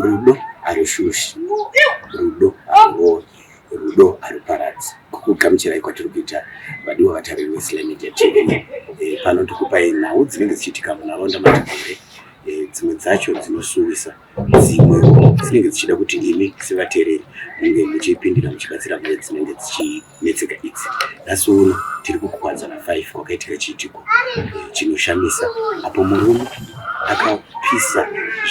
rudo arushushi, rudo aruori, rudo aruparadzi. Kukugamuchirai kwatiri kuita vadiwa vatariri veSLAI Media TV. Pano tikupai nhau dzinenge dzichiitika munharaunda matagere. Dzimwe dzacho dzinosuwisa, dzimwe dzinenge dzichida kuti imi sevateereri munge muchipindira muchibatsira mhuri dzinenge dzichinetseka idzi. Nhasi uno tiri kukwadza na5 kwakaitika chiitiko chinoshamisa apo murume akapisa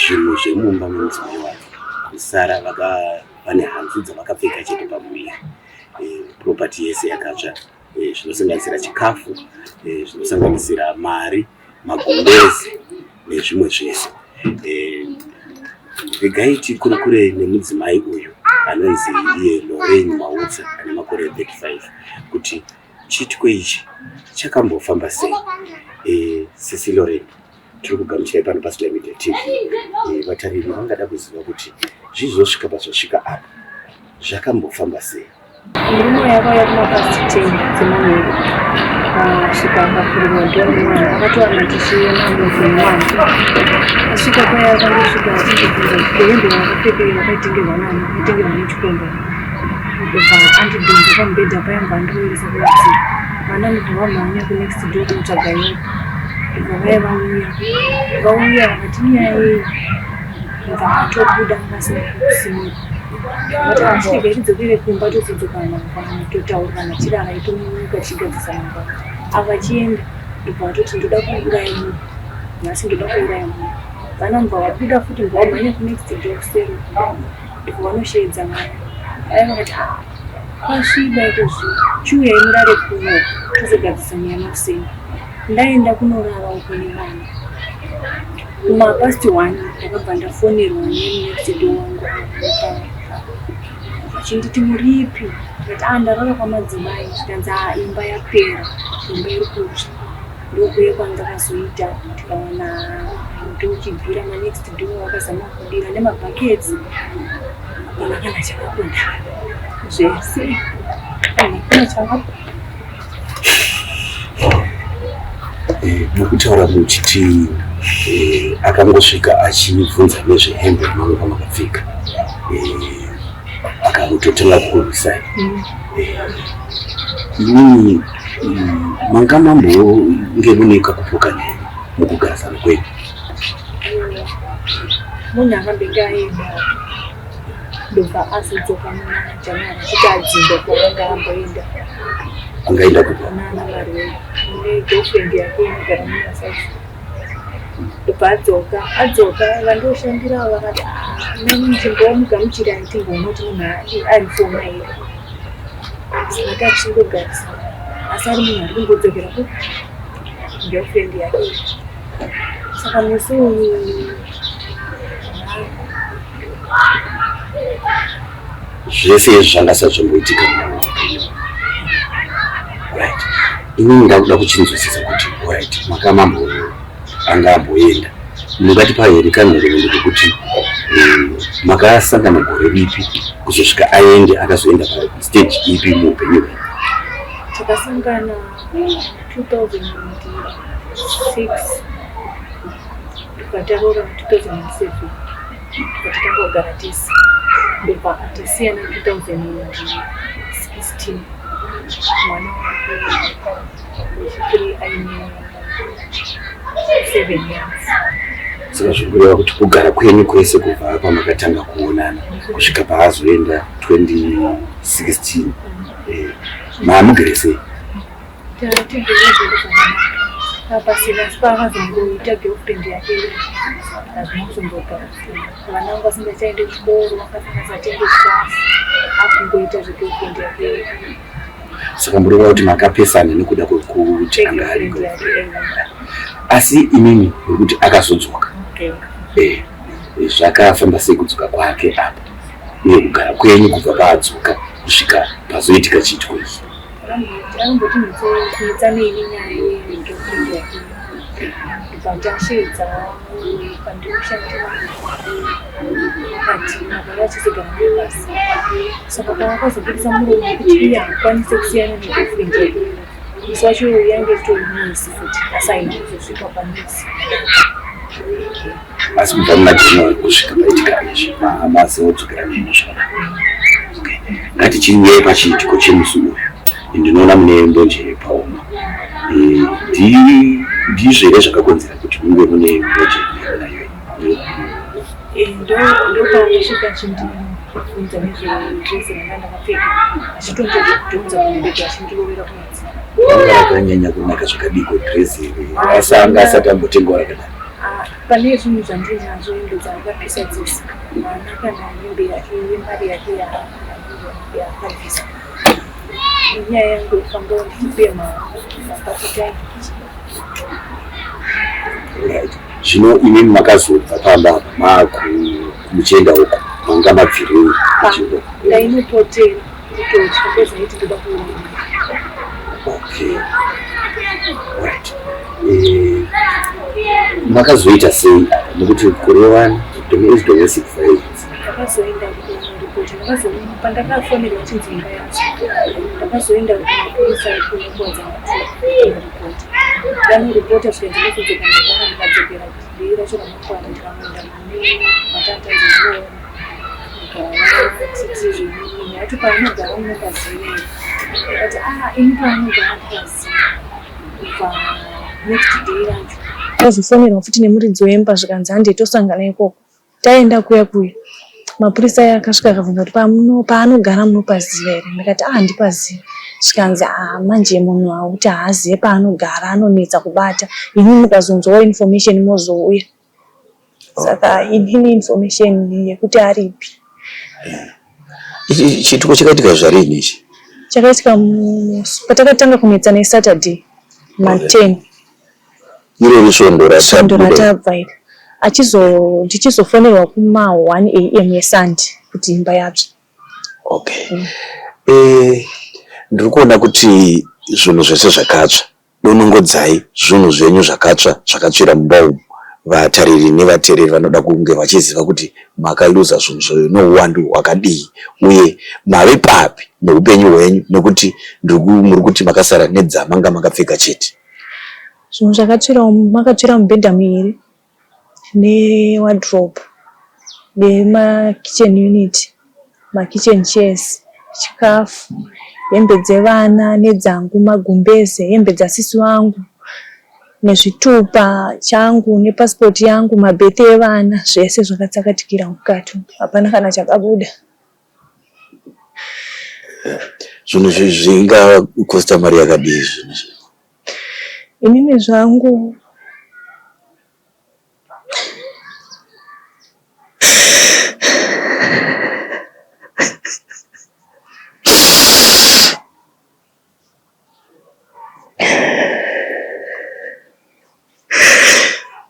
zvinhu zvemumba memudzimai wake kusara vane hanzu dzavakapfeka chete pamuviri. Property yese yakatsva, zvinosanganisira chikafu, zvinosanganisira mari, magumbezi nezvimwe zvese. Regai tikurukure nemudzimai uyu anonzi iye Lorraine Mautsa ane makore 35 kuti chiitiko ichi chakambofamba sei. Sisi Lorraine, tiri kugamuchirai pano paSLAI Media TV. Vatariri vangada kuziva kuti zvizosvika pazvosvika apa zvakambofamba sei. Murume yakauya kumapasi 10 dzemanheru asvika akakurirwa mwana akatowana tichiona muzi mwana asvika paya akandosvika achindibvunza kuti hembe yakapfekei wakaitengerwa nani, akaitengerwa nechikomba. Ndobva andidhonza pamubhedha paya mbandiroeresa kuti mwana mubva wamhanya kunext door kunotsvaga yoko. Ndobva vaya vauya vakati nyaya ndobva atobuda ngasina kusimuka. Asvika ichidzokere kumba tozodzokana totaurirana chirara itomunyika chigadzisa mangwana. Akachienda ndobva atoti ndoda kuuraya munhu, nhasi ndoda kuuraya munhu. Vana mbva vabuda futi mbva wamhanya kunext door kuseri ndobva vanosheedza mwana. Aya vakati kwasviba ikozvi chiuyai murare kuno tozogadzisa nyama kuseni. Ndaenda kunorara uko nemwana. Kumapast 1 ndakabva ndafonerwa nenext door wangu achinditi muripi. Ndati ndarara kwamadzimai tikanzi imba yapera, imba iri kutsva. Ndokuye kwandakazoita tikaona muti uchibvira manext door wakazama kudira nemabhaketsi. Kana chakakunda zvese kana chakakunda. Mukutaura muchiti akangosvika achibvunza nezvehembe manga makapfeka, akangototanga kukurwisai. Inini manga mambonge mune kakupoka neni mukugarisana kwenyu? Munhu akambenge aenda ndobva azodzoka muna January achiti adzimba kwavanga amboenda. Angaenda kupa Nana Marwe girlfriend yake inogara mumasaji. Ndobva adzoka vandoshandira vakati neni chimbomugamuchira aitimbonoti munhu ari foma here. Saka tachingogarisana asi ari munhu ari kungodzokera girlfriend yake. Saka musi uyu zvese zvangasazvomboitika. Right. Inini ndakuda kuchinzwisisa kuti right makamambo anga amboenda. Mungatipa here kanhoroondo kuti makasangana gore ripi kuzosvika aende akazoenda pastage ipi muupenyu hwenyu? takasangana 2006 tukataura 2007 tukatanga kugara tese. Ndobva atasiyana 2016 mwana wechikiri aine 7 years. Saka zvikureva kuti kugara kwenyu kwese kubva apa makatanga kuonana kusvika paazoenda 2016 maamugere sei? Pasina paakazongoita girlfriend yake hazvina kuzombogara. Vana vanga vasingachaende kuchikoro, vanga vasingasatenge chikafu, akungoita zvegirlfriend yake. Saka mureva kuti makapesana nekuda kwekuti anga ari girlfriend. Asi imimi nekuti akazodzoka, zvakafamba sei kudzoka kwake apa uye kugara kwenyu kubva paadzoka kusvika pazoitika chiitiko ichi? Akamboti kuitsa neini nyaya yegirlfriend yake. Ndobva tashedza pandinoshandira akati makore achizogara naye pasi. Saka paakazobudisa muromo wekuti iye haakwanise kusiyana negirlfriend yake, musi wacho yange itori nesi futi asi haina kuzosvika panesi. asi kubva mumadhino kusvika paitika izvi maamasi odzokera neinoshara. Ngatichinyei pachiitiko chemusi uyu ndinoona mune mbonje paoma. Ndizvo here zvakakonzera kuti munge mune mbonje nayo? Ndopaandasvika chindibvunza nezvedresi ranga ndakapfeka achitonjodhibvunza kumubhedha achindirovera kumadziro. Rakanyanya kunaka zvakadiko dresi asanga asati ambotengawo rakadaro. Pane zvinhu zvandinazvo hembe dzakapisa dzese mwana kana hembe yake yemari yake yakabvisa inyaya yangu yofamba ndipema mapatita. Zvino imimi makazobva pamba muchienda uko manga mabviriwi? Ndainopotera kutotya kwezaiti ndoda kuona. Okay. Right. Makazoita sei nekuti kureva domestic violence? Ndakazoenda kuripoti, pandakafonera chinzi imba yacho, ndakazoenda kumapurisa kunobodza ripoti. Ndanoripota kusvika ndinofudzoka magara ndikadzokera kuti dei racho ramangwana ndikaenda mune matata dzinoona ndikavati zvinini yacho paanogara munokaziva akati ini paanogara ndikaziva kubva next day racho tazofonera futi nemuridzi wemba zvikanzi hande tosangana ikoko taenda kuya mapurisa aya akasvika akabvunza kuti paanogara munopaziva here ndikati handipazivi zvikanzi manje munhu hauti haazive paanogara anonetsa kubata ini mukazonzwawo information mozouya saka inini information yekuti aripi. Chituko chakaitika zvarini ichi? Chakaitika patakatanga kunetsa neSaturday ma10 irori svondo ratabva iri ndichizofonerwa kuma1 AM yeSunday kuti imba yatsva. Okay. Ndiri kuona kuti zvinhu zvese zvakatsva donongodzai zvinhu zvenyu zvakatsva zvakatsvira mumba umu. Vatariri nevateereri vanoda kunge vachiziva kuti makaluza zvinhu zvenyu nouwandu hwakadii uye mave papi neupenyu hwenyu nekuti muri kuti makasara nedzama manga makapfeka chete. Zvinhu zvakatsvira makatsvira mibhedha miviri newardrobe nemakitchen unit, makitchen chairs, chikafu, hembe dzevana nedzangu, magumbeze, hembe dzasisi wangu nezvitupa changu nepasipoti yangu, mabhete evana, zvese zvakatsakatikira mukati, hapana kana chakabuda. Zvinhu zvingakosta mari yakadii zvinhu? Inini zvangu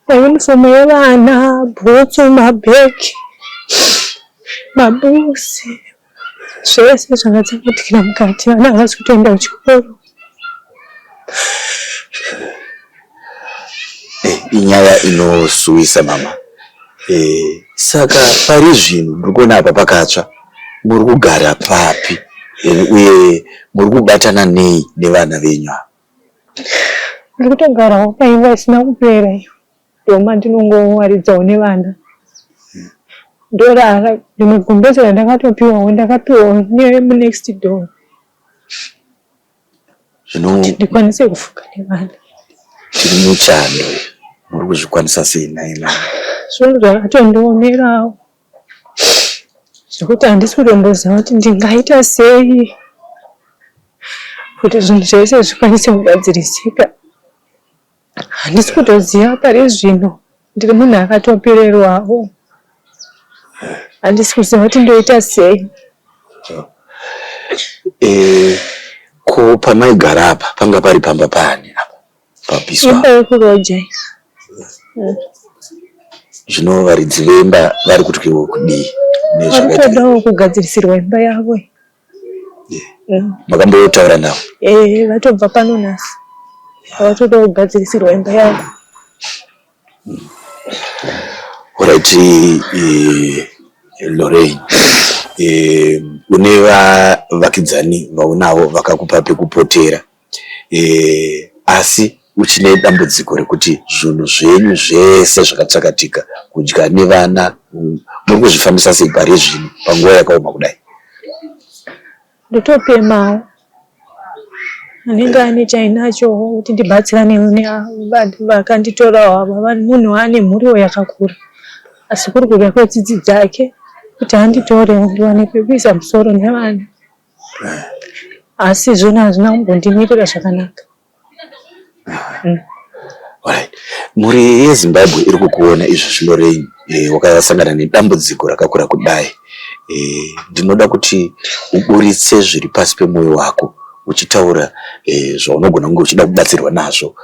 uniform yevana, bhutsu, mabhegi, mabusi, zvese zvakatsakatikira mukati. Vana havasi kutoenda kuchikoro. Inyaya inosuwisa mama. Saka pari zvino ndiri kuona apa pakatsva, muri kugara papi uye muri kubatana nei nevana venyu ava? Ndiri kutogarawo paimba isina kupera iyo. Ndoma ndinongowaridzawo nevana. Ndorara ndinogumbeze randakatopiwawo ndakapiwawo nemunext door. Zvino ndikwanise kufuka nevana. Tiri muchando muri kuzvikwanisa sei naye mama? Zvinhu zvakatondiomerawo zvekuti handisi kutomboziva kuti ndingaita sei kuti zvinhu zvese zvikwanise kugadzirisika. Handisi kutoziva pari zvino ndiri munhu akatopererwawo. Handisi kuziva kuti ndoita sei. Ko pamaigara apa panga pari pamba pani apa papiswa? Imba yekuroja. Zvino varidzi vemba vari kutyiwa kudii varikutodawo kugadzirisirwa imba yavo. Makambotaura navo? Vatobva pano nhasi vatoda kugadzirisirwa imba yavo. Alright, Lorraine, une vakidzani vaunavo vakakupa pekupotera, asi uchine dambudziko rekuti zvinhu zvenyu zvese zvakatsakatika kudya nevana muri kuzvifambisa sei pari zvino panguva yakaoma kudai? Ndotopemawo anenge ane chainacho kuti ndibatsirane vakanditorawo ava. Munhu ane mhuriwo yakakura asi kuri kuda kwetsitsi dzake kuti anditorewo ndiwane pekuisa musoro nevana, asi zvona hazvina kumbondimirira zvakanaka. Mhuri yeZimbabwe iri kukuona izvozvi Lorraine, wakasangana nedambudziko rakakura kudai. Ndinoda kuti uburitse zviri pasi pemwoyo wako uchitaura zvaunogona kunge uchida kubatsirwa nazvo,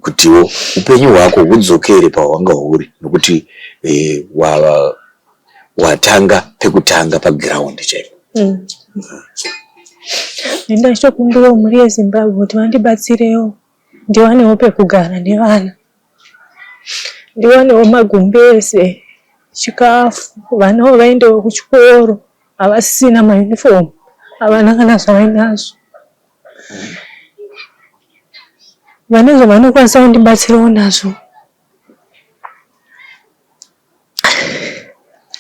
kutiwo upenyu hwako hudzokere pahwanga huri, nokuti watanga pekutanga paground chaipo. Ndindachokumbirawo mhuri yeZimbabwe kuti vandibatsirewo ndiwanewo pekugara nevana, ndiwanewo magumbeze, chikafu, vanawo vaendewo kuchikoro, havasisina mayunifomu, havana kana zvavainazvo. Vanezvo vanokwanisa kundibatsirawo nazvo.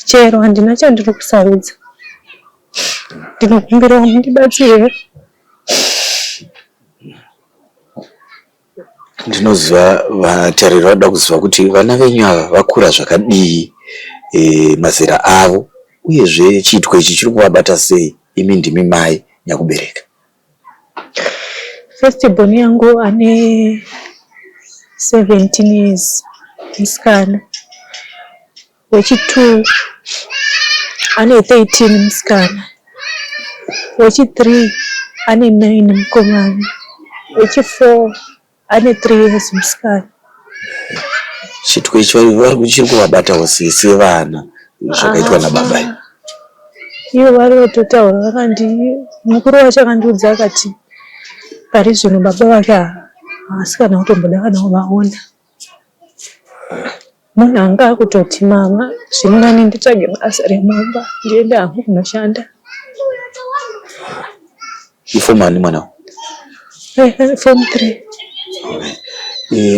Chero handina chandiri kusarudza, ndinokumbirawo mundibatsire. Ndinoziva vatariri vanoda kuziva kuti vana venyu ava vakura zvakadii, mazera avo, uyezve chiitiko ichi chiri kuvabata sei, imi ndimi mai nyakubereka? First born yangu ane 17 years musikana, wechi2 ane 13 musikana, wechi3 ane 9 mukomana, wechi4 ane 3 years musikana. Chiitiko ichi chiri kuvabatawo sei sevana zvakaitwa nababa? Ivo vari kutotaura vakandi, mukuru wacho akandiudza akati pari zvino baba vake haasi kana kutomboda kana kuvaona. Munhu anga akutoti mama zvino nani nditsvage basa remumba ndiende hangu kunoshanda. Ifomu ani mwanawo? Form 3.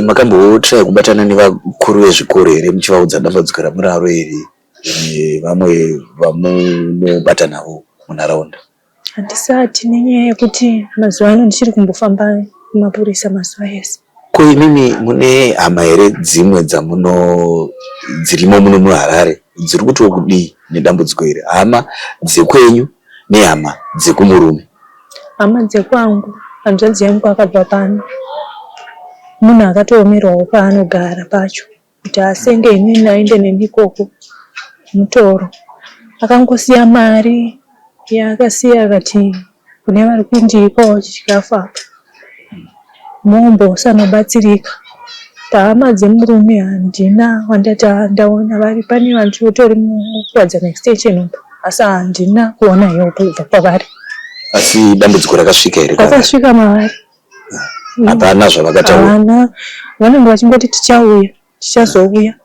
Makambotrai kubatana nevakuru vezvikoro here muchivaudza dambudziko ramuraro here, vamwe vamunobata navo munharaunda? Handisati, nenyaya yekuti mazuva ano ndichiri kumbofamba kumapurisa mazuva ese. Ko imimi mune hama here dzimwe dzirimo muno muHarare dziri kutiwo kudii nedambudziko iri, hama dzekwenyu nehama dzekumurume? Hama dzekwangu, hanzvadzi yangu akabva pano, munhu akatoomerawo paanogara pacho kuti asenge inini aende neni ikoko mutoro. Akangosiya mari yaakasiya akati kune vari kundipawo chikafu apa, mombo usanobatsirika. Tahama dzemurume handina wandati ndaona vari pane vanditori mukuwadzana extension upo, asi handina kuona iwo kubva kwavari. Asi dambudziko rakasvika here? Rakasvika mavari. Hapana zvavakataura? Hapana, vanenge vachingoti tichauya, tichazouya,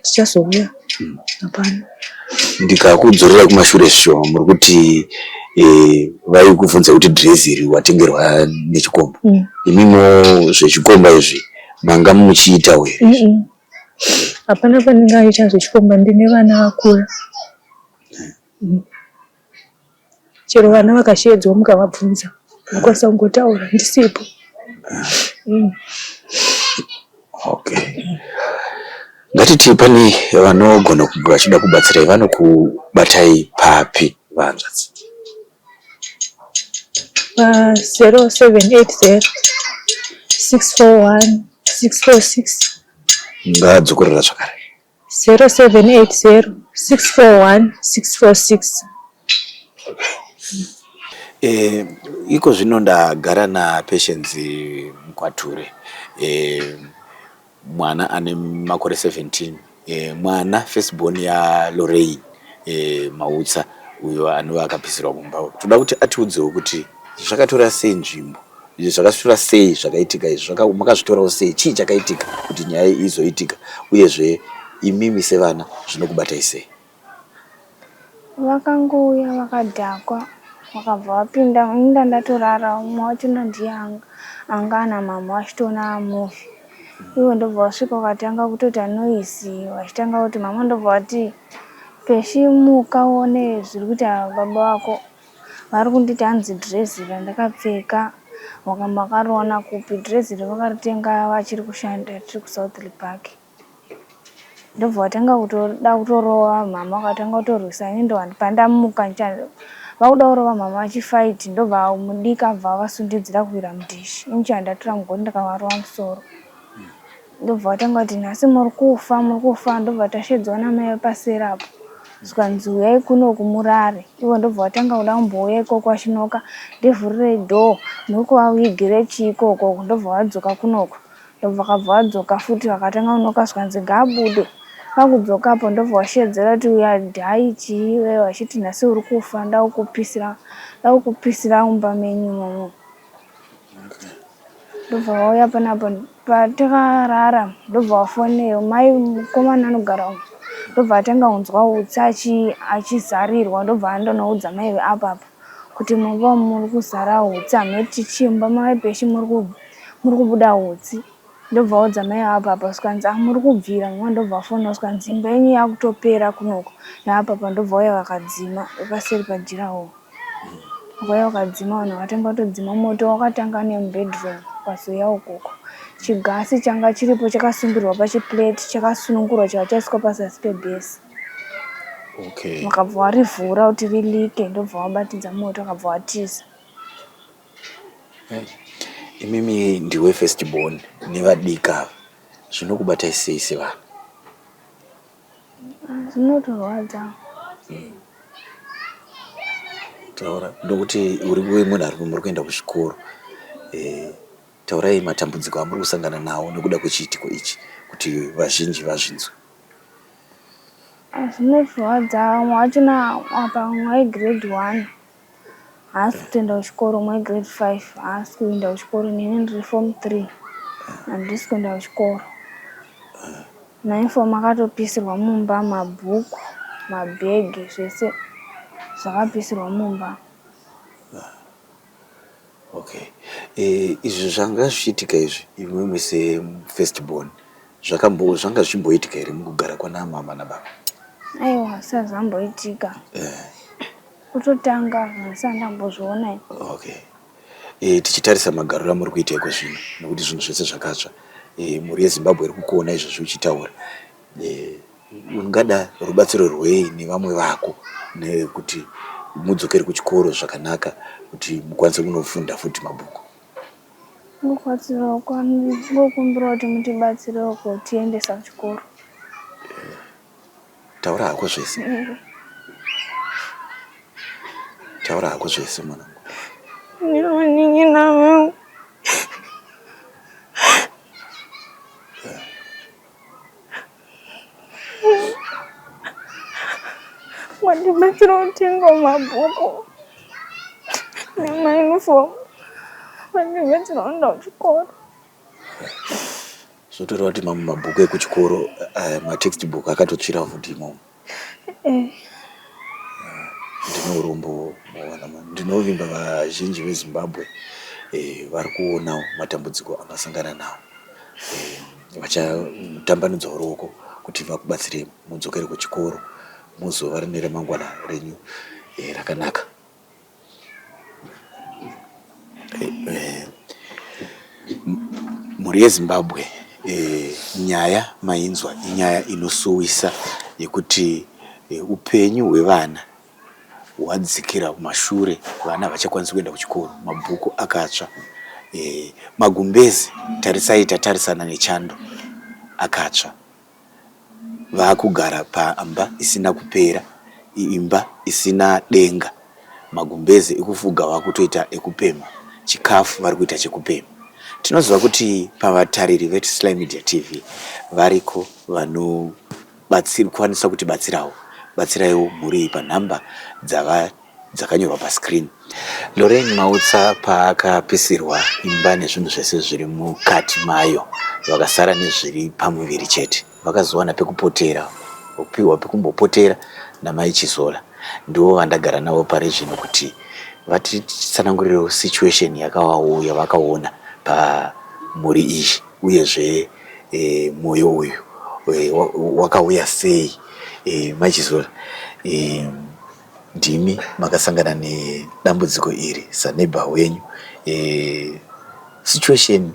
tichazouya. Hapana. Ndikakudzorera kumashure zvishoma, muri kuti vaikubvunza kuti dhirezi iri watengerwa nechikomba. Imimo zvechikomba izvi manga muchiitawo here? Hapana panenge aita zvechikomba, ndine vana vakura. Chero vana vakashedzwa mukavabvunza mukwanisa kungotaura ndisipo. Okay. Ngatiti pane vanogona kunge vachida kubatsirai, vanokubatai papi vahanzvadzi? 0780 641 646. Ngadzokorera zvakare. 0780 641 646. Iko zvino ndagara naPatience Mukwature, mwana ane makore 17, mwana firstborn yaLorraine Mautsa, uyo anova akapisirwa kumba. Toda kuti atiudzewo kuti zvakatora sei nzvimbo, zvakasvira sei zvakaitika izvi, makazvitorawo sei, chii chakaitika kuti nyaya izoitika, uyezve imimi sevana zvinokubatai sei? Vakangouya vakadhakwa wakabva wapinda inda ndatorara umwe wacho ndiye anga ana mama wachitoona movie. Iwo ndobva wasvika wakatanga kutoita noise wachitanga kuti mama ndobva wati peshimuka uone zviri kuita baba wako. Vari kunditi hanzi dhirezi randakapfeka wakambakaroona kupi. Dhirezi vakaritenga vachiri kushanda tiri kuSouth Park. Ndobva watanga kutoda kutorova mama wakatanga kutorwisa ini ndo pandamuka vakuda kurova mama vachifaiti ndobva mudika abva vasundidzira kuwira mudhishi. Ini chandatora mugoni ndakavarova musoro. Ndobva watanga kuti nhasi muri kufa ndobva tashedzwa namai pasera apo. Zvikanzi uyai kunoku murare. Iwo ndobva watanga kuda kumbouya ikoko wachinoka ndivhurire dhoo nokuvavigire chii ikoko. Ndobva wadzoka kunoko. Ndobva wakabva wadzoka futi wakatanga kunoka zvikanzi ngaabude. Vakudzokapo ndobva washedzera kuti uya dhai chii iwe wachiti nhasi uri kufa ndakupisira mumba menyu imomo. Ndobva wauya panapo patakarara ndobva wafoneyo mai mukomana anogara umu. Ndobva atanga kunzwa utsi achizarirwa ndobva andonoudza mai apapa kuti mumba muri kuzara utsi hameti chimba mai peshi muri kubuda utsi. Ndobva waudza mai apapa zvikanzi muri kubvira mwa. Ndobva wafonera zvikanzi imba yenyu yakutopera kunoko naapapa. Ndobva wauya wakadzima paseri pajiraho. Wauya wakadzima vanhu vakatanga kutodzima moto wakatanga nemubedroom pazoya ukoko. Chigasi changa chiripo chakasungirwa pachipureti chakasunungurwa chikava chaiswa pazasi pebhesi. Okay. Wakabva warivhura kuti rilike ndobva wabatidza moto wakabva watiza. Imimi ndiwe first born nevadika zvinokubatai sei sevana? Zvinotorwadza. Taura ndokuti uri munhu muri kuenda kuchikoro. Taurai matambudziko amuri kusangana nawo nekuda kwechiitiko ichi kuti vazhinji vazvinzwe. Zvinotorwadza. Umwe wachona apa umwe grade 1 haasi kutoenda kuchikoro, umwe grade 5 haasi kuenda kuchikoro. Neni ndiri form 3 handisi kuenda kuchikoro. Nainifomu akatopisirwa mumba, mabhuku, mabhegi zvese zvakapisirwa mumba. Okay. Izvi zvanga zvichiitika izvi imwemwe se-first born zvanga zvimboitika here mukugara kwana mama nababa? Aiwa sazvamboitika. Kutotanga zvisati ndambozviona. Okay. Tichitarisa magariro amuri kuita iko zvino nekuti zvinhu zvese zvakatsva, mhuri yeZimbabwe iri kukuona izvozvi uchitaura, ungada rubatsiro rwei nevamwe vako nekuti mudzokere kuchikoro zvakanaka kuti mukwanise kunofunda futi mabhuku? Ngokumbira kuti mutibatsirewo kutiendesa kuchikoro. Taura hako zvese. Taura hako zvese mwanangu. Ndinonyin'ina wandibatsira kutenga mabhuku nemayunifomu. Wandibatsira kuenda kuchikoro. Zvotoreva kuti mamwe mabhuku ekuchikoro matextbook akatotsvira futi imomo. Ndine urombo muwana mwana. Ndinovimba vazhinji veZimbabwe vari kuonawo matambudziko angasangana nawo. Vachatambanudzawo ruoko kuti vakubatsire mudzokere kuchikoro muzova rine ramangwana renyu rakanaka. Mhuri yeZimbabwe, nyaya mainzwa inyaya inosuwisa yekuti upenyu hwevana hwadzikira kumashure. Vana vachakwanisi kuenda kuchikoro, mabhuku akatsva, magumbezi tarisana nechando akatsva. Vakugara paamba isina kupera, imba isina denga, magumbezi ekufuga vakutoita ekupema, chikafu vari kuita chekupema. Tinoziva kuti pavatariri veTsLAI Media TV variko vanokwanisa kutibatsirawo. Batsiraiwo mhuri iyi panhamba dzakanyorwa pascreen. Lorraine Mautsa paakapisirwa imba nezvinhu zvese zviri mukati mayo, vakasara nezviri pamuviri chete, vakazowana pekupotera, kupiwa pekumbopotera namai Chizola. ndo vandagara navo parizvino kuti vatitsanangurirewo situation yavakaona pamhuri iyi uyezve mwoyo uyu wakauya sei. Machizola ndimi makasangana nedambudziko iri saneighbor wenyu, situation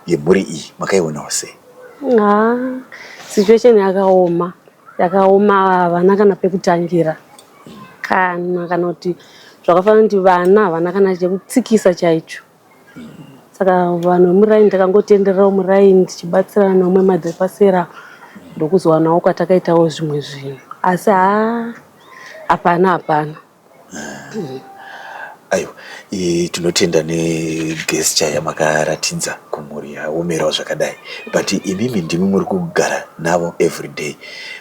yemhuri iyi makaiona sei? Situation yakaoma vana kana pekutangira kana kuti zvakafanana kuti vana havana kana chekutsikisa chaicho. Saka vanhu vemuraini takangotendererawo muraini tichibatsirana neumwe madhepasera ndokuzowanawo kwatakaitawo zvimwe zvinhu, asi hapana. Aiwa, tinotenda negesture yamakaratidza kumhuri yaomerawo zvakadai, but imimi ndimi muri kugara navo everyday.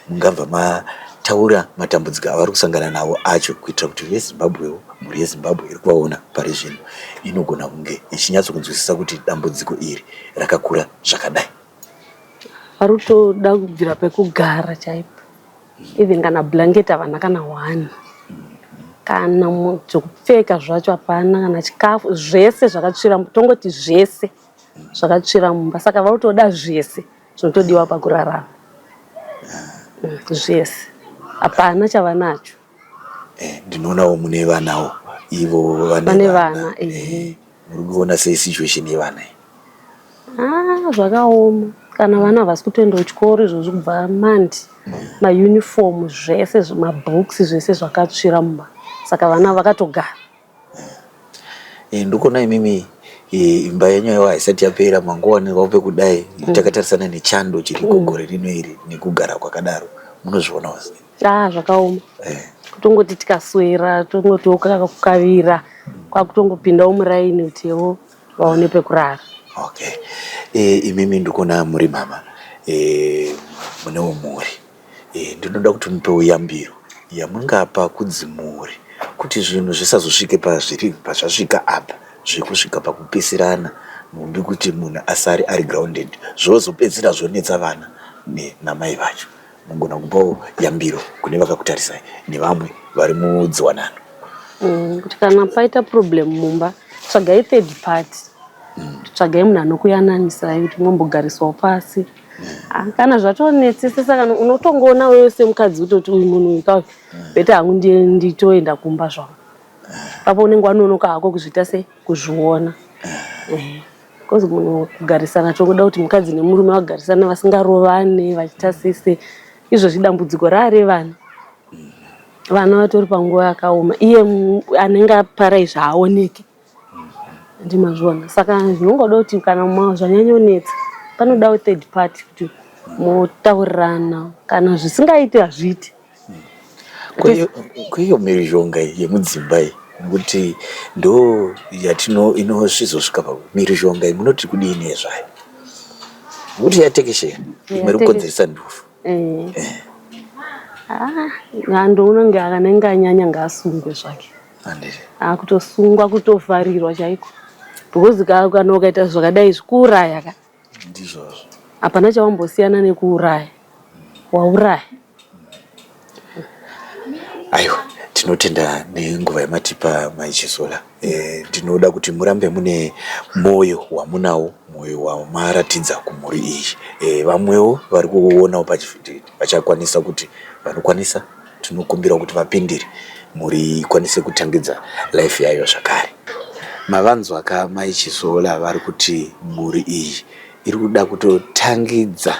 Mungabva mataura matambudziko avari kusangana navo acho kuitira kuti vezimbabwewo, mhuri yezimbabwe iri kuvaona pari zvino inogona kunge ichinyatsokunzwisisa kuti dambudziko iri rakakura zvakadai. Vari kutoda kubvira pekugara chaipo, even kana blanketi havana kana 1, kana zvokupfeka zvacho hapana, kana chikafu zvese zvakatsvira, tongoti zvese zvakatsvira mumba. Saka vari kutoda zvese zvinotodiwa pakurarama, zvese hapana chavanacho. Ndinoonawo mune vanawo ivo vane vana. Muri kuona sei situation yevana iyi? Zvakaoma. Kana vana havasi kutoendawo chikoro izvozvi kubva mandi, mauniform zvese, mabooks zvese zvakatsvira mumba. Saka vana vakatogara. Ndikuona imimi imba yenyu haisati yapera mangowanirwawo pekudai, takatarisana nechando chiri kugore rino iri nekugara kwakadaro, munozvionawo sei? Zvakaoma. Kutongoti tikaswera tongotiwo kakavira kwakutongopindawo muraini kutiwo vaone pekurara. Okay. Imimi ndikuona muri mama munewo mhuri. Ndinoda kuti mupewo yambiro yamungapa kudzimhuri kuti zvinhu zvisazosvike pazvasvika apa zvekusvika pakupisirana mumbi kuti munhu asari ari grounded, zvozopedzisira zvonetsa vana namai vacho. Mungona kupawo yambiro kune vakakutarisai nevamwe vari mudziwanano. Kuti kana paita problem mumba, tsvagai third party. Tsvagai munhu anokuyananisirai kuti mombogarisawo pasi. Kana zvatonetsesa, saka unotongoona wewe semukadzi kutoti uyu munhu uyu beta hangu nditoenda kumba zvangu. Papo unenge wanonoka hako kuzviita sekuzviona. Kozi munhu kugarisana tokuda kuti mukadzi nemurume vagarisana vasingarovane vachiita sese, izvozvi dambudziko rarevana. Vana vatori panguva yakaoma, iye anenge apara izvi haaoneki. Ndimazviona. Saka zvinongoda kuti kana zvanyanyonetsa panodawo third party kuti motaurirana, kana zvisingaiti hazviiti. Kuiyo mhirizhonga yemudzimba iyi, nekuti ndo inosvizosvika pamhirizhonga iyi, munoti kudini nezvayo? Kuti yatekeshera, imwe rukonzeresa ndufu. Nhando unenge akanenge anyanya ngaasungwe zvake. Kutosungwa, kutovharirwa chaiko. Because kana ukaita zvakadai zvokuuraya ka. Ndizvozvo. Hapana chawambosiyana nekuuraya. Wauraya. Aiwa, tinotenda nenguva yamatipa Maichizola. Ndinoda kuti murambe mune moyo wamunawo, moyo wamaratidza kumhuri iyi. Vamwewo vari kuonawo vachakwanisa kuti vanokwanisa, tinokumbira kuti vapindire mhuri ikwanise kutangidza life yayo zvakare. Mavanzwa kaMaichizola vari kuti mhuri iyi iri kuda kutotangidza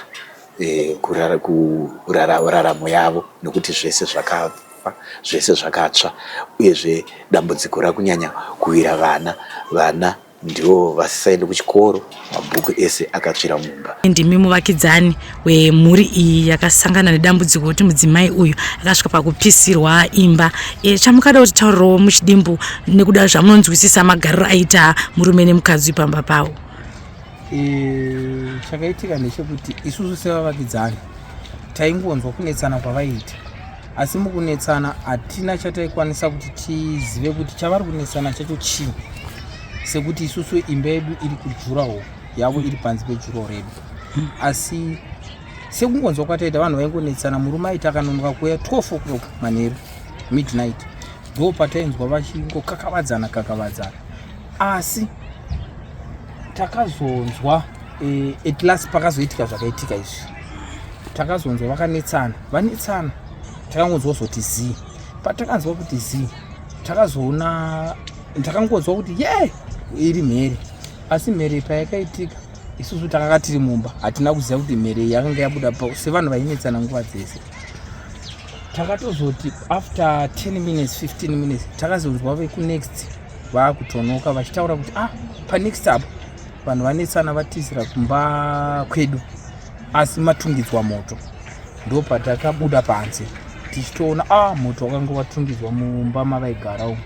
kuraramo yavo, nekuti zvese zvakafa, zvese zvakatsva, uyezve dambudziko rakunyanya kuwira vana ndivo vasisaende kuchikoro, mabhuku ese akatsvira mumba. Ndimi muvakidzani wemhuri iyi yakasangana nedambudziko kuti mudzimai uyu akasvika pakupisirwa imba. Chamukada kuti taurirawo muchidimbu nekuda zvamunonzwisisa magariro aita murume nemukadzi pamba pavo. Chakaitika ndechekuti isusu sevavakidzani taingonzwa kunetsana kwavaita, asi mukunetsana hatina chataikwanisa kuti tizive kuti chavari kunetsana chacho chii, sekuti isusu imba yedu iri kujuraho yavo iri panze pejuraho redu. Asi sekungonzwa kwataita vanhu vaingonetsana, murume aita akanonoka kuuya 12 o'clock manheru midnight ndo patainzwa vachingokakavadzana asi takazonzwa at last pakazoitika zvakaitika izvi takazonzwa vanetsana takangonzwa zoti zii patakanzwa kuti zii takangonzwa kuti iri mhere asi mhere payakaitika isusu takanga tiri mumba hatina kuziva kuti mhere yakanga yabuda sevanhu vainetsana nguva dzese takatozoti after 10 minutes 15 minutes takazonzwa vekunext vakutonoka vachitaura kuti panext apo vanhu vanetsana vatizira kumba kwedu asi matungidzwa moto ndo patakabuda panze tichitoona moto wakanga watungidzwa mumba mavaigara umo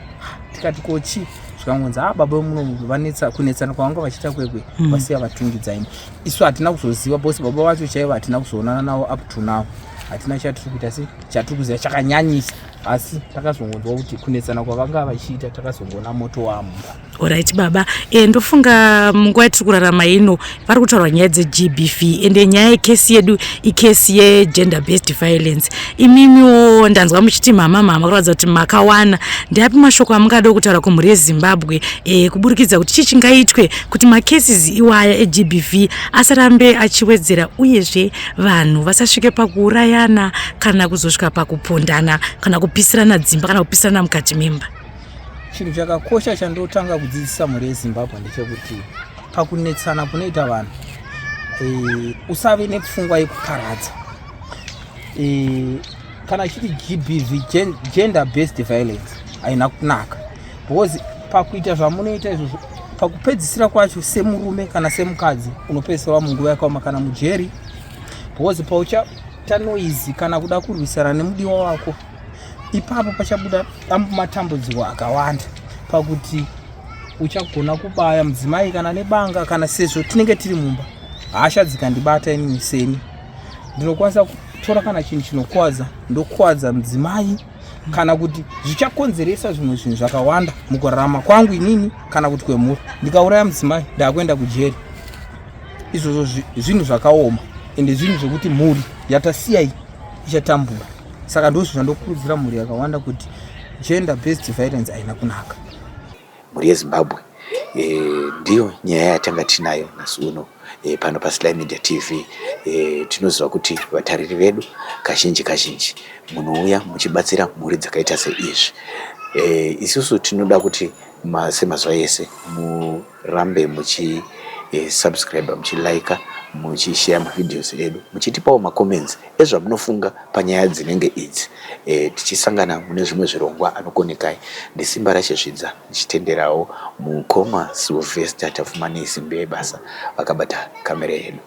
tikati kochi zvikangonzi baba muno kunetsana kwavanga vachiita kwekwe vasiya vatungidza imi isu hatina kuzoziva bose baba vacho chaivo hatina kuzoonana navo up to now hatina chatiri kuita se chatiri kuziva chakanyanyisa asi takazongonzwa kuti kunetsana kwavanga vachiita takazongoona moto wamumba. Alright baba, ndofunga munguva yatiri kurarama ino pari kutaurwa nyaya dzeGBV ende nyaya yekesi yedu ikesi yegender based violence. Imimiwo ndanzwa muchiti mama kuratidza kuti makawana ndeapi mashoko amungada kutaura kumhuri yeZimbabwe kuburikidza kuti chichingaitwe kuti macases iwaya eGBV asarambe achiwedzera uyezve vanhu vasasvike pakuurayana kana kuzosvika pakupondana kana kupisirana dzimba kana kupisirana mukati memba. Chinhu chakakosha chandotanga kudzidzisa mhuri yeZimbabwe ndechekuti pakunetsana kunoita vanhu usave nepfungwa yekuparadza. Kana chiti GBV gender based violence haina kunaka because pakuita zvamunoita izvozvo pakupedzisira kwacho semurume kana semukadzi unopedzisira munguva yakaoma kana mujeri because pauchaita noizi kana kuda kurwisana nemudiwa wako ipapo pachabuda matambudziko akawanda pakuti uchagona kubaya mudzimai kana nebanga kana sezvo tinenge tiri mumba hasha dzikandibata inini seni ndinokwanisa kutora kana chinhu chinokwadza ndokwadza mudzimai kana kuti zvichakonzeresa zvimwe zvinhu zvakawanda mukurarama kwangu inini kana kuti kwemhuri ndikauraya mudzimai ndakuenda kujeri izvozvo zvinhu zvakaoma ende zvinhu zvokuti mhuri yatasiyai ichatambura. Saka ndozvo zvandokurudzira mhuri yakawanda kuti gender based violence haina kunaka. Mhuri yeZimbabwe ndiyo nyaya yatanga tinayo nhasi uno pano paSly Media TV. Tinoziva kuti vatariri vedu kazhinji munouya muchibatsira mhuri dzakaita seizvi. Isusu tinoda kuti semazuva ese murambe muchi subscribe, muchilike, muchishare mavideos edu, muchitipawo macomments ezvamunofunga panyaya dzinenge idzi. Tichisangana mune zvimwe zvirongwa anokonekai nesimba raChezvidza ndichitenderawo mukoma Sylvester Tafumanisi Mbebasa vakabata kamera yedu.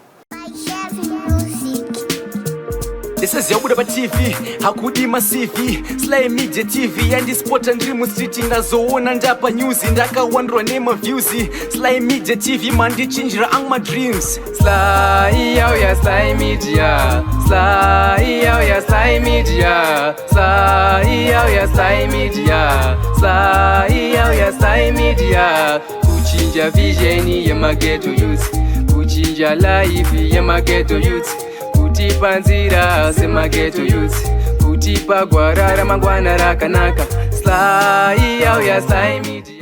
This is Yabuda TV, hakudi masivi Sly Media TV, and sport and dream street ndazoona ndapa news ndakawandwa nema views. Sly Media TV mandi chinjira ang my dreams. Sly ya Sly Media, Sly ya Sly Media, Sly ya Sly Media, Sly ya Sly Media. Kuchinja vision ya mageto youth, kuchinja life ya mageto youth, kutipa nzira semageto youth, kutipa gwara ramangwana rakanaka. Sly ya Sly Media.